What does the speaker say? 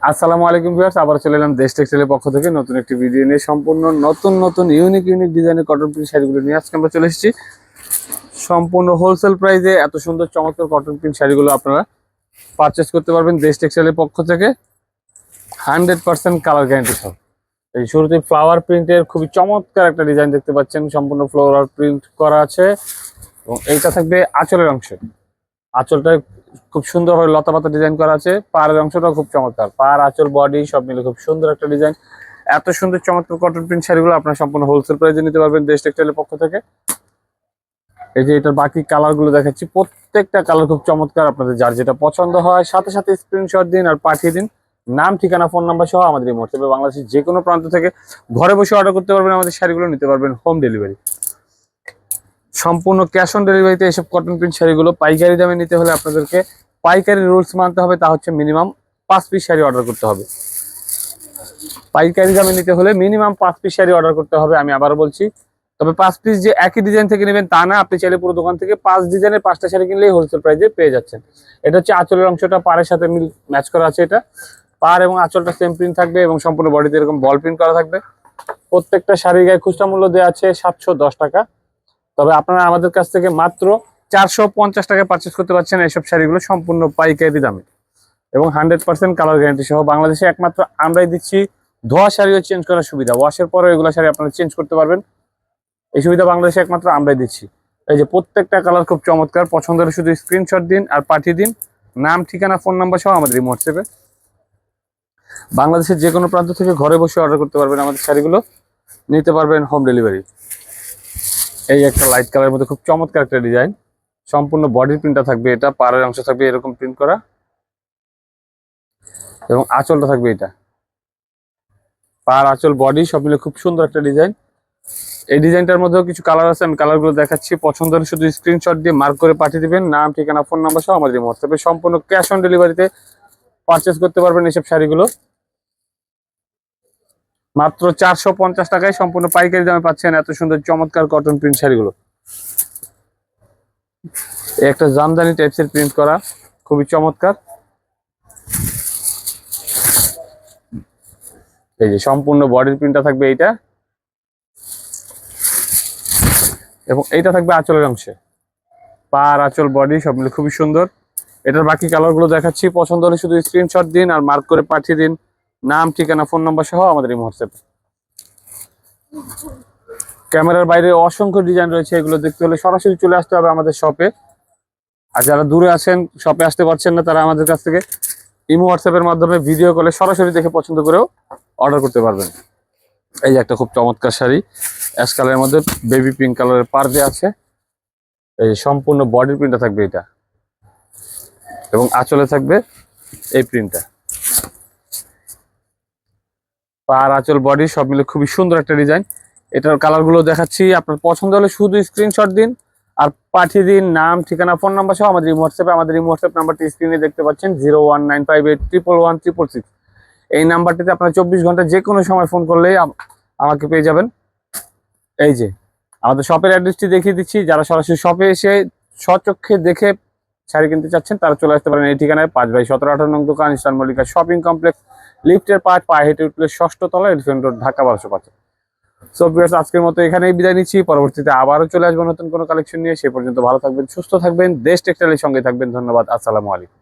আসসালামু আলাইকুম ভিউয়ার্স, আবার চলে এলাম দেশ টেক্সটাইলের পক্ষ থেকে নতুন একটি ভিডিও নিয়ে। সম্পূর্ণ নতুন ইউনিক ডিজাইনের কটন প্রিন্ট শাড়িগুলো নিয়ে আজকে আমরা চলে এসেছি। সম্পূর্ণ হোলসেল প্রাইসে এত সুন্দর চমৎকার কটন প্রিন্ট শাড়িগুলো আপনারা পারচেস করতে পারবেন দেশ টেক্সটাইলের পক্ষ থেকে। 100% কালার গ্যারান্টি সহ। এই শুরুতে ফ্লাওয়ার প্রিন্টের খুবই চমৎকার একটা ডিজাইন দেখতে পাচ্ছেন, সম্পূর্ণ ফ্লোরাল প্রিন্ট করা আছে এবং এইটা থাকবে আঁচলের অংশে। আঁচলটা খুব সুন্দর ভাবে লতা পাতা ডিজাইন করা আছে। পাড়ের অংশটাও খুব চমৎকার, পাড় আঁচল বডি সব মিলে খুব সুন্দর একটা ডিজাইন। এত সুন্দর চমৎকার কটন প্রিন্ট শাড়িগুলো আপনারা সম্পূর্ণ হোলসেল প্রাইসে নিতে পারবেন দেশ টেক্সটাইলের পক্ষ থেকে। এই যে এটার বাকি কালার গুলো দেখাচ্ছি, প্রত্যেকটা কালার খুব চমৎকার। আপনাদের যার যেটা পছন্দ হয় সাথে সাথে স্ক্রিনশট দিন আর পাঠিয়ে দিন, নাম ঠিকানা ফোন নাম্বার সহ আমাদের এই মুহূর্তে বাংলাদেশের যে কোনো প্রান্ত থেকে ঘরে বসে অর্ডার করতে পারবেন। আমাদের শাড়িগুলো নিতে পারবেন হোম ডেলিভারি, সম্পূর্ণ ক্যাশ অন ডেলিভারিতে। এসব কটন প্রিন্ট শাড়িগুলো পাইকারি দামে নিতে হলে আপনাদেরকে পাইকারি রুলস মানতে হবে, তা হচ্ছে মিনিমাম 5 পিস শাড়ি অর্ডার করতে হবে। পাইকারি দামে নিতে হলে মিনিমাম 5 পিস শাড়ি অর্ডার করতে হবে। আমি আবার বলছি, তবে 5 পিস যে একই ডিজাইন থেকে নেবেন তা না, আপনি চাইলে পুরো দোকান থেকে 5 ডিজাইনের 5টা শাড়ি কিনলেই হোলসেল প্রাইসে পেয়ে যাচ্ছেন। এটা হচ্ছে আঁচলের অংশটা, পাড়ের সাথে ম্যাচ করা আছে। এটা পাড় এবং আঁচলটা সেম প্রিন্ট থাকবে এবং সম্পূর্ণ বডিতে এরকম বল প্রিন্ট করা থাকবে। প্রত্যেকটা শাড়ির গায়ে খুচরা মূল্য দেওয়া আছে 710 টাকা। তবে আপনারা আমাদের কাছ থেকে মাত্র 450 টাকায় পারচেস করতে পারছেন এইসব শাড়িগুলো সম্পূর্ণ পাইকারি দামে এবং 100% কালার গ্যারান্টি সহ। বাংলাদেশে একমাত্র আমরাই দিচ্ছি ধোয়া শাড়িও চেঞ্জ করার সুবিধা, ওয়াশের পরে এগুলো শাড়ি আপনারা চেঞ্জ করতে পারবেন। এই সুবিধা বাংলাদেশে একমাত্র আমরাই দিচ্ছি। এই যে প্রত্যেকটা কালার খুব চমৎকার, পছন্দ হলে শুধু স্ক্রিনশট দিন আর পাঠিয়ে দিন, নাম ঠিকানা ফোন নাম্বার সহ আমাদের এই হোয়াটসঅ্যাপে। বাংলাদেশের যে কোনো প্রান্ত থেকে ঘরে বসে অর্ডার করতে পারবেন, আমাদের শাড়িগুলো নিতে পারবেন হোম ডেলিভারি। এই একটা লাইট কালারের মধ্যে খুব চমৎকার একটা ডিজাইন, সম্পূর্ণ বডির প্রিন্টটা থাকবে। এটা পাড়ের অংশ থাকবে এরকম প্রিন্ট করা এবং আঁচলটা থাকবে এটা পাড় আঁচল বডি সব মিলে খুব সুন্দর একটা ডিজাইন। এই ডিজাইনটার মধ্যেও কিছু কালার আছে, আমি কালারগুলো দেখাচ্ছি। পছন্দ হলে শুধু স্ক্রিনশট দিয়ে মার্ক করে পাঠিয়ে দিবেন, নাম ঠিকানা ফোন নাম্বার সহ আমাদের হোয়াটসঅ্যাপে। সম্পূর্ণ ক্যাশ অন ডেলিভারিতে পারচেস করতে পারবেন এইসব শাড়িগুলো মাত্র 450 টাকায় সম্পূর্ণ পাইকারি দামে পাচ্ছেন এত সুন্দর চমৎকার কটন প্রিন্ট শাড়িগুলো। একটা জামদানি টাইপসের প্রিন্ট করা খুবই চমৎকার। এই যে সম্পূর্ণ বডির প্রিন্টটা থাকবে এইটা এবং এইটা থাকবে আঁচলের অংশে। পাড় আঁচল বডি সব মিলে খুবই সুন্দর। এটার বাকি কালারগুলো দেখাচ্ছি, পছন্দ হলে শুধু স্ক্রিনশট দিন আর মার্ক করে পাঠিয়ে দিন, নাম ঠিকানা ফোন নাম্বার সহ আমাদের এই হোয়াটসঅ্যাপে। ক্যামেরার বাইরে অসংখ্য ডিজাইন রয়েছে, এগুলো দেখতে হলে সরাসরি চলে আসতে হবে আমাদের শপে। আর যারা দূরে আছেন, শপে আসতে পারছেন না, তারা আমাদের কাছ থেকে ইমো হোয়াটসঅ্যাপের মাধ্যমে ভিডিও কলে সরাসরি দেখে পছন্দ করেও অর্ডার করতে পারবেন। এই যে একটা খুব চমৎকার শাড়ি, অ্যাশ কালারের মধ্যে বেবি পিঙ্ক কালারের পার দেওয়া আছে। এই সম্পূর্ণ বডির প্রিন্টটা থাকবে এটা এবং আঁচলে থাকবে এই প্রিন্টটা। পার আঁচল বডি সব মিলে খুবই সুন্দর একটা ডিজাইন। এটার কালারগুলো দেখাচ্ছি, আপনার পছন্দ হলে শুধু স্ক্রিনশট দিন আর পাঠিয়ে দিন, নাম ঠিকানা ফোন নাম্বার সহ আমাদের এই হোয়াটসঅ্যাপে। আমাদের এই হোয়াটসঅ্যাপ নাম্বারটি স্ক্রিনে দেখতে পাচ্ছেন 01958111666। এই নাম্বারটিতে আপনার 24 ঘন্টা যে কোনো সময় ফোন করলেই আমাকে পেয়ে যাবেন। এই যে আমাদের শপের অ্যাড্রেসটি দেখিয়ে দিচ্ছি, যারা সরাসরি শপে এসে স্বচক্ষে দেখে শাড়ি কিনতে চাচ্ছেন তারা চলে আসতে পারেন এই ঠিকানায়, 5/17-18 নং দোকান, ইস্টার্ন মল্লিকা শপিং কমপ্লেক্স, লিফটের 5, পায়ে হেঁটে উঠলে 6ষ্ঠ তলা, elephant road, Dhaka 1205। So viewers, আজকের মতো এখানেই বিদায় নিচ্ছি। পরবর্তীতে আবারও চলে আসবো নতুন কোনো কালেকশন নিয়ে। সে পর্যন্ত ভালো থাকবেন, সুস্থ থাকবেন, দেশ টেক্সটাইলের সঙ্গে থাকবেন। ধন্যবাদ, আসসালামু আলাইকুম।